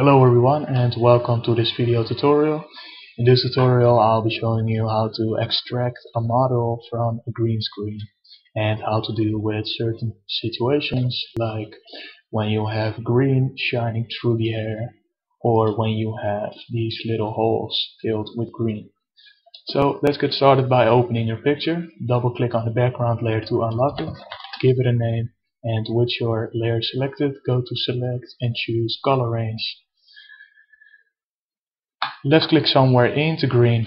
Hello everyone and welcome to this video tutorial. In this tutorial I'll be showing you how to extract a model from a green screen and how to deal with certain situations like when you have green shining through the air or when you have these little holes filled with green. So let's get started by opening your picture. Double click on the background layer to unlock it, give it a name, and with your layer selected go to select and choose color range. Let's click somewhere into green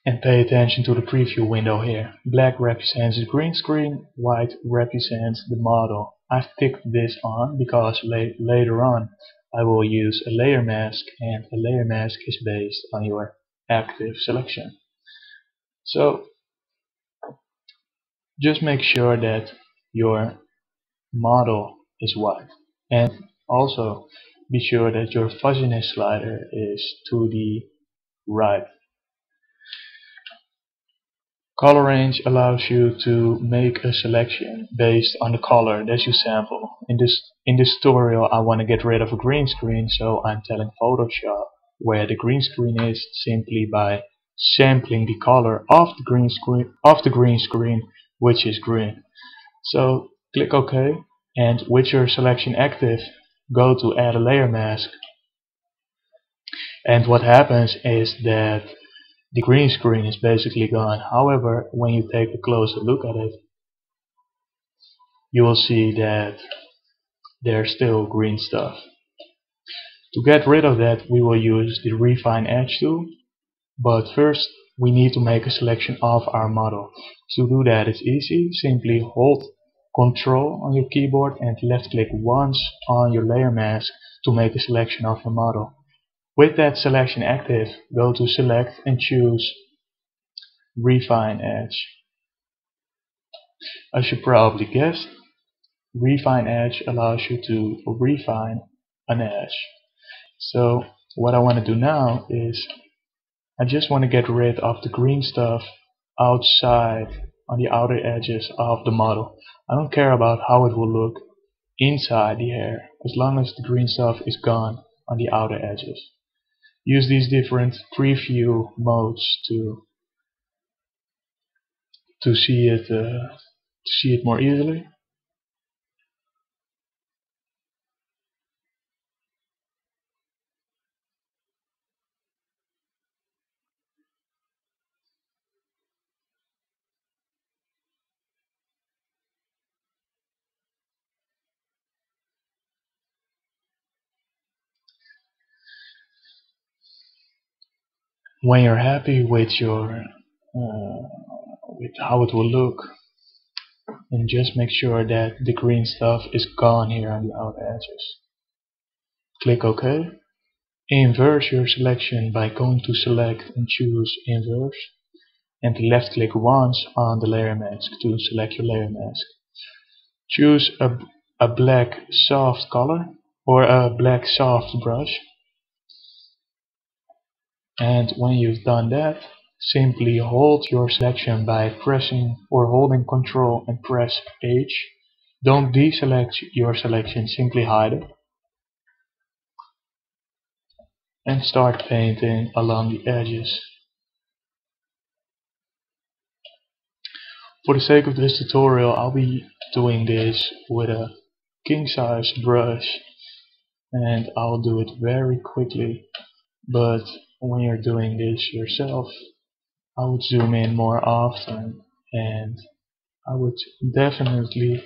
and pay attention to the preview window here. Black represents the green screen, white represents the model. I've ticked this on because later on I will use a layer mask, and a layer mask is based on your active selection. So just make sure that your model is white, and also be sure that your fuzziness slider is to the right. Color range allows you to make a selection based on the color that you sample. In this tutorial I want to get rid of a green screen, so I'm telling Photoshop where the green screen is simply by sampling the color of the green screen, which is green. So click OK, and with your selection active go to add a layer mask, and what happens is that the green screen is basically gone. However, when you take a closer look at it, you will see that there's still green stuff. To get rid of that, we will use the Refine Edge tool, but first we need to make a selection of our model. To do that it's easy. Simply hold Ctrl on your keyboard and left click once on your layer mask to make a selection of your model. With that selection active, go to select and choose Refine Edge. As you probably guessed, Refine Edge allows you to refine an edge. So what I want to do now is I just want to get rid of the green stuff outside on the outer edges of the model. I don't care about how it will look inside the hair, as long as the green stuff is gone on the outer edges. Use these different preview modes to see it more easily. When you're happy with your with how it will look, and just make sure that the green stuff is gone here on the outer edges. Click OK. Inverse your selection by going to select and choose inverse, and left click once on the layer mask to select your layer mask. Choose a black soft color or a black soft brush, and when you've done that, simply hold your selection by pressing or holding Ctrl and press H. Don't deselect your selection, simply hide it, and start painting along the edges. For the sake of this tutorial I'll be doing this with a king size brush, and I'll do it very quickly, but when you're doing this yourself I would zoom in more often, and I would definitely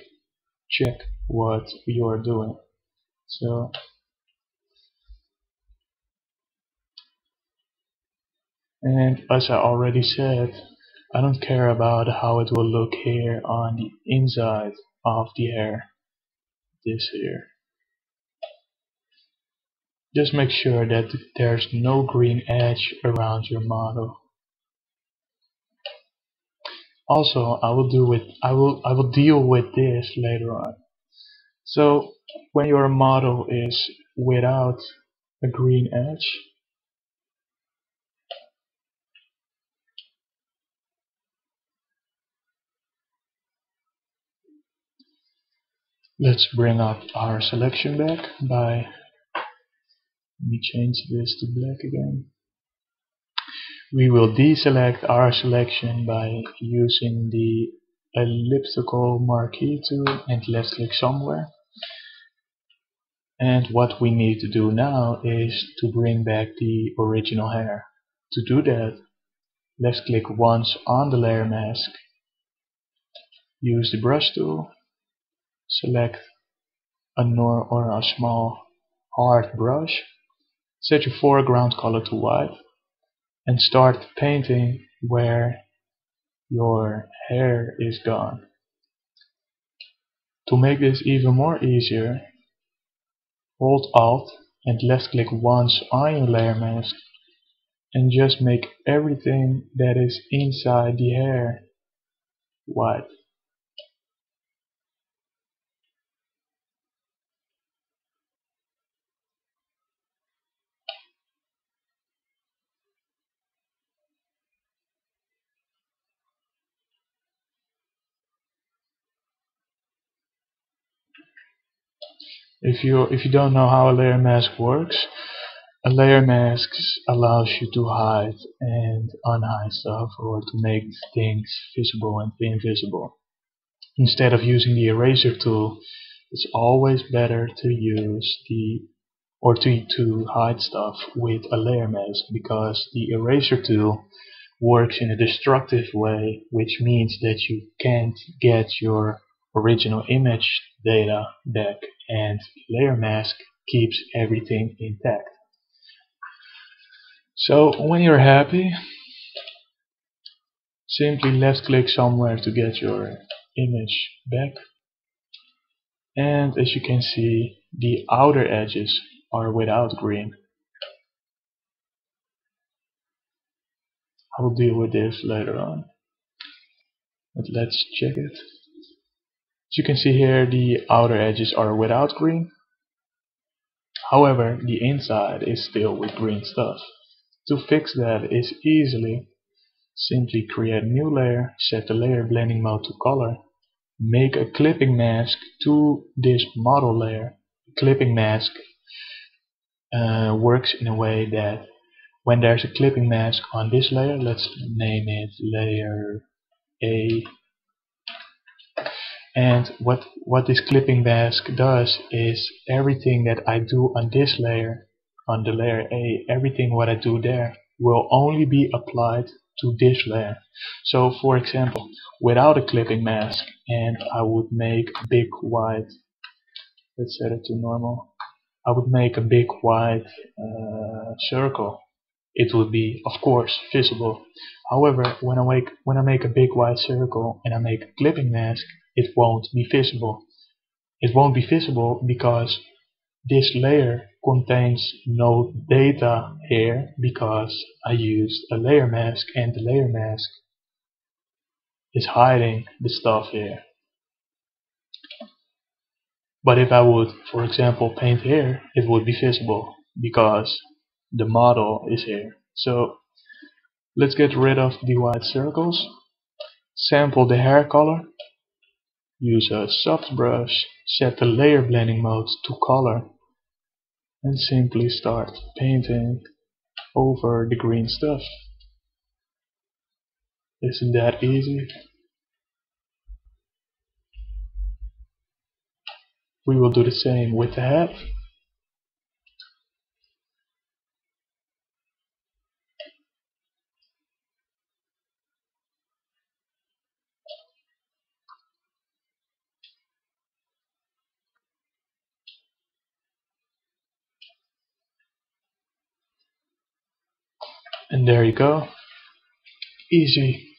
check what you're doing. So and as I already said, I don't care about how it will look here on the inside of the hair, this here. Just make sure that there's no green edge around your model. Also, I will deal with this later on. So when your model is without a green edge, let's bring up our selection back by Let me change this to black again. We will deselect our selection by using the elliptical marquee tool and left click somewhere. And what we need to do now is to bring back the original hair. To do that, left click once on the layer mask, use the brush tool, select a small hard brush, set your foreground color to white, and start painting where your hair is gone. To make this even more easier, hold Alt and left click once on your layer mask and just make everything that is inside the hair white. If you don't know how a layer mask works, a layer mask allows you to hide and unhide stuff, or to make things visible and invisible. Instead of using the eraser tool, it's always better to use to hide stuff with a layer mask, because the eraser tool works in a destructive way, which means that you can't get your original image data back, and layer mask keeps everything intact. So when you're happy, simply left click somewhere to get your image back, and as you can see, the outer edges are without green. I will deal with this later on, but let's check it. As you can see here, the outer edges are without green. However, the inside is still with green stuff. To fix that is easily simply create a new layer, set the layer blending mode to color, make a clipping mask to this model layer. Clipping mask works in a way that when there's a clipping mask on this layer, let's name it layer A, and what this clipping mask does is everything that I do on this layer, on the layer A, everything what I do there will only be applied to this layer. So for example, without a clipping mask, and I would make a big white, let's set it to normal, I would make a big white circle. It would be, of course, visible. However, when I make a big white circle and I make a clipping mask, it won't be visible. It won't be visible because this layer contains no data here, because I used a layer mask, and the layer mask is hiding the stuff here. But if I would, for example, paint here, it would be visible because the model is here. So let's get rid of the white circles, sample the hair color, use a soft brush, set the layer blending mode to color, and simply start painting over the green stuff. Isn't that easy? We will do the same with the head. And there you go. Easy.